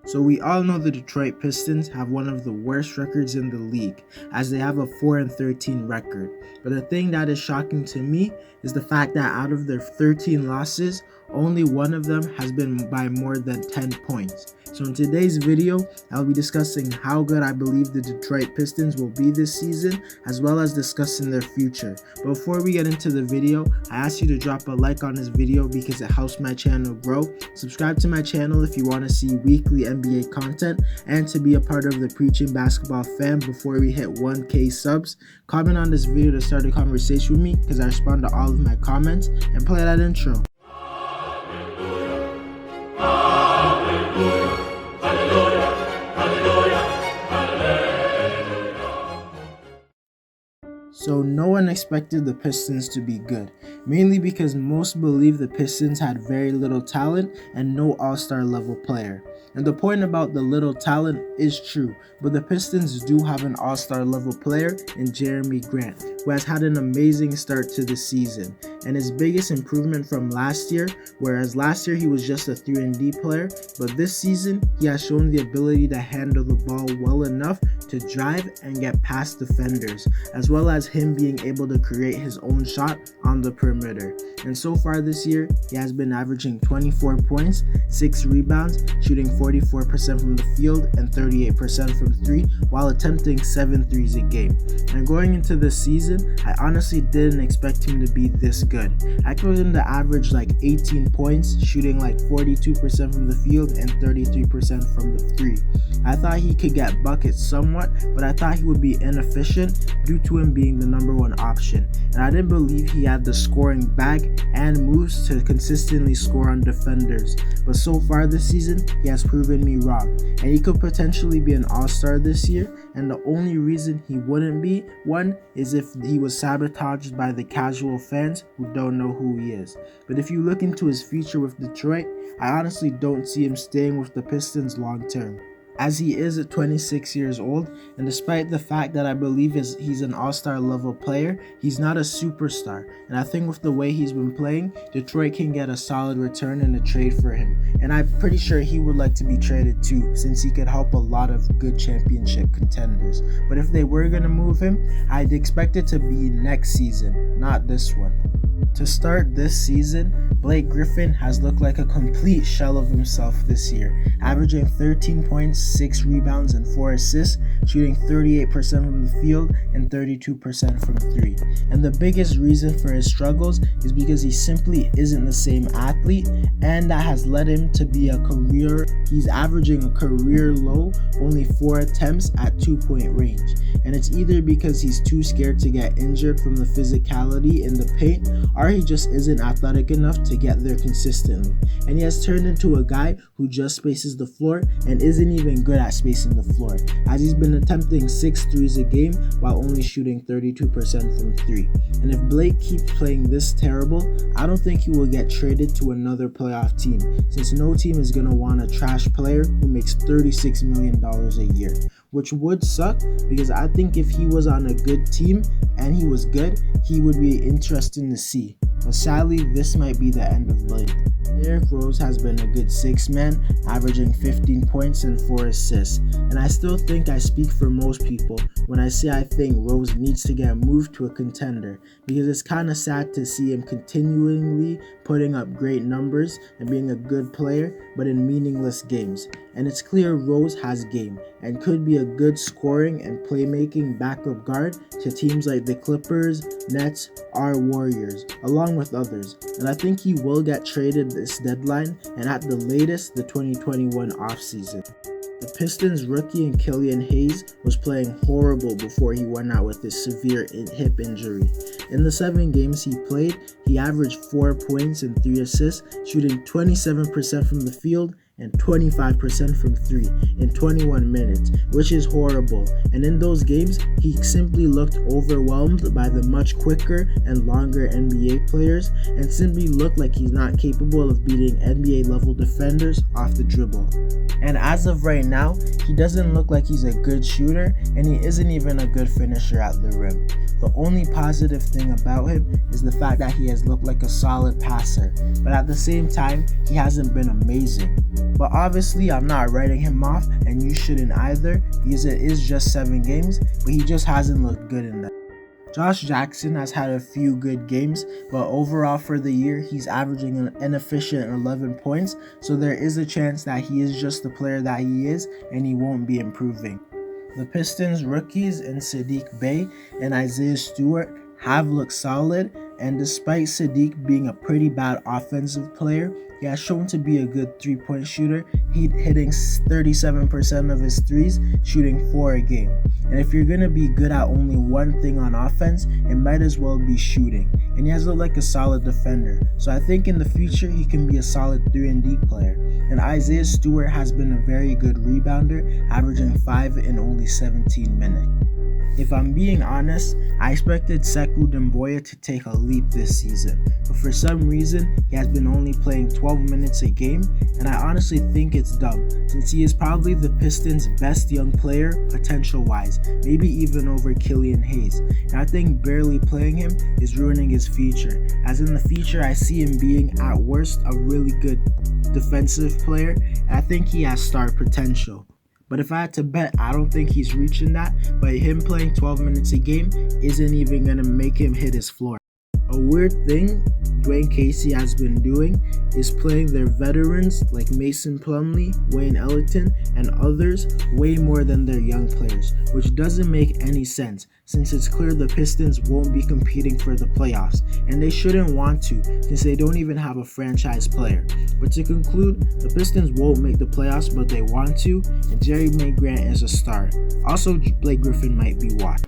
So we all know the Detroit Pistons have one of the worst records in the league, as they have a 4-13 record. But the thing that is shocking to me is the fact that out of their 13 losses, only one of them has been by more than 10 points. So in today's video, I'll be discussing how good I believe the Detroit Pistons will be this season, as well as discussing their future. But before we get into the video, I ask you to drop a like on this video because it helps my channel grow. Subscribe to my channel if you want to see weekly NBA content and to be a part of the Preaching Basketball fam before we hit 1K subs. Comment on this video to start a conversation with me because I respond to all of my comments, and play that intro. So no one expected the Pistons to be good, mainly because most believe the Pistons had very little talent and no all-star level player. And the point about the little talent is true, but the Pistons do have an all-star level player in Jerami Grant, who has had an amazing start to the season, and his biggest improvement from last year, whereas last year he was just a 3-and-D player, but this season he has shown the ability to handle the ball well enough to drive and get past defenders, as well as him being able to create his own shot on the perimeter. And so far this year, he has been averaging 24 points, 6 rebounds, shooting 44% from the field and 38% from 3, while attempting 7 threes a game. And going into this season, I honestly didn't expect him to be this good. I expected him to average like 18 points, shooting like 42% from the field and 33% from the 3. I thought he could get buckets somewhat, but I thought he would be inefficient due to him being the number one option. And I didn't believe he had the scoring bag and moves to consistently score on defenders. But so far this season, he has proven me wrong. And he could potentially be an all-star this year, and the only reason he wouldn't be one is if he was sabotaged by the casual fans who don't know who he is. But if you look into his future with Detroit, I honestly don't see him staying with the Pistons long term, as he is at 26 years old, and despite the fact that I believe he's an all-star level player, he's not a superstar. And I think with the way he's been playing, Detroit can get a solid return in a trade for him. And I'm pretty sure he would like to be traded too, since he could help a lot of good championship contenders. But if they were going to move him, I'd expect it to be next season, not this one. To start this season, Blake Griffin has looked like a complete shell of himself this year, averaging 13 points, 6 rebounds, and 4 assists, shooting 38% from the field and 32% from 3. And the biggest reason for his struggles is because he simply isn't the same athlete, and that has led him to be he's averaging a career low, only 4 attempts at 2-point range. And it's either because he's too scared to get injured from the physicality in the paint, or he just isn't athletic enough to get there consistently. And he has turned into a guy who just spaces the floor and isn't even good at spacing the floor, as he's been attempting 6 threes a game while only shooting 32% from 3. And if Blake keeps playing this terrible, I don't think he will get traded to another playoff team, since no team is going to want a trash player who makes $36 million a year, which would suck, because I think if he was on a good team and he was good, he would be interesting to see. But sadly, this might be the end of Blake. Derrick Rose has been a good 6-man, averaging 15 points and 4 assists. And I still think I speak for most people when I say I think Rose needs to get moved to a contender, because it's kind of sad to see him continually putting up great numbers and being a good player, but in meaningless games. And it's clear Rose has game and could be a good scoring and playmaking backup guard to teams like the Clippers, Nets, or Warriors, along with others. And I think he will get traded this deadline and at the latest the 2021 offseason. The Pistons rookie and Killian Hayes was playing horrible before he went out with his severe hip injury. In the 7 games he played, he averaged 4 points and 3 assists, shooting 27% from the field and 25% from 3 in 21 minutes, which is horrible. And in those games, he simply looked overwhelmed by the much quicker and longer NBA players, and simply looked like he's not capable of beating NBA level defenders off the dribble. And as of right now, he doesn't look like he's a good shooter, and he isn't even a good finisher at the rim. The only positive thing about him is the fact that he has looked like a solid passer, but at the same time, he hasn't been amazing. But obviously, I'm not writing him off, and you shouldn't either, because it is just 7 games, but he just hasn't looked good in them. Josh Jackson has had a few good games, but overall for the year, he's averaging an inefficient 11 points, so there is a chance that he is just the player that he is, and he won't be improving. The Pistons rookies in Saddiq Bey and Isaiah Stewart have looked solid, and despite Saddiq being a pretty bad offensive player, he has shown to be a good 3-point shooter, hitting 37% of his threes, shooting 4 a game. And if you're going to be good at only one thing on offense, it might as well be shooting. And he has looked like a solid defender, so I think in the future he can be a solid 3-and-D player. And Isaiah Stewart has been a very good rebounder, averaging 5 in only 17 minutes. If I'm being honest, I expected Sekou Doumbouya to take a leap this season, but for some reason, he has been only playing 12 minutes a game, and I honestly think it's dumb, since he is probably the Pistons' best young player, potential-wise, maybe even over Killian Hayes, and I think barely playing him is ruining his future, as in the future I see him being, at worst, a really good defensive player, and I think he has star potential. But if I had to bet, I don't think he's reaching that, but him playing 12 minutes a game isn't even going to make him hit his floor. A weird thing Dwayne Casey has been doing is playing their veterans like Mason Plumlee, Wayne Ellington, and others way more than their young players, which doesn't make any sense since it's clear the Pistons won't be competing for the playoffs, and they shouldn't want to since they don't even have a franchise player. But to conclude, the Pistons won't make the playoffs, but they want to, and Jerami Grant is a star. Also, Blake Griffin might be washed.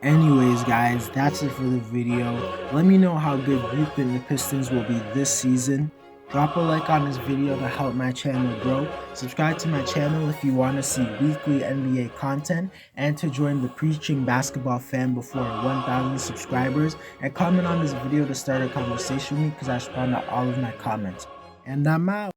Anyways guys, that's it for the video. Let me know how good you think the Pistons will be this season. Drop a like on this video to help my channel grow. Subscribe to my channel if you want to see weekly NBA content and to join the Preaching Basketball Fan before 1,000 subscribers. And comment on this video to start a conversation with me because I respond to all of my comments. And I'm out.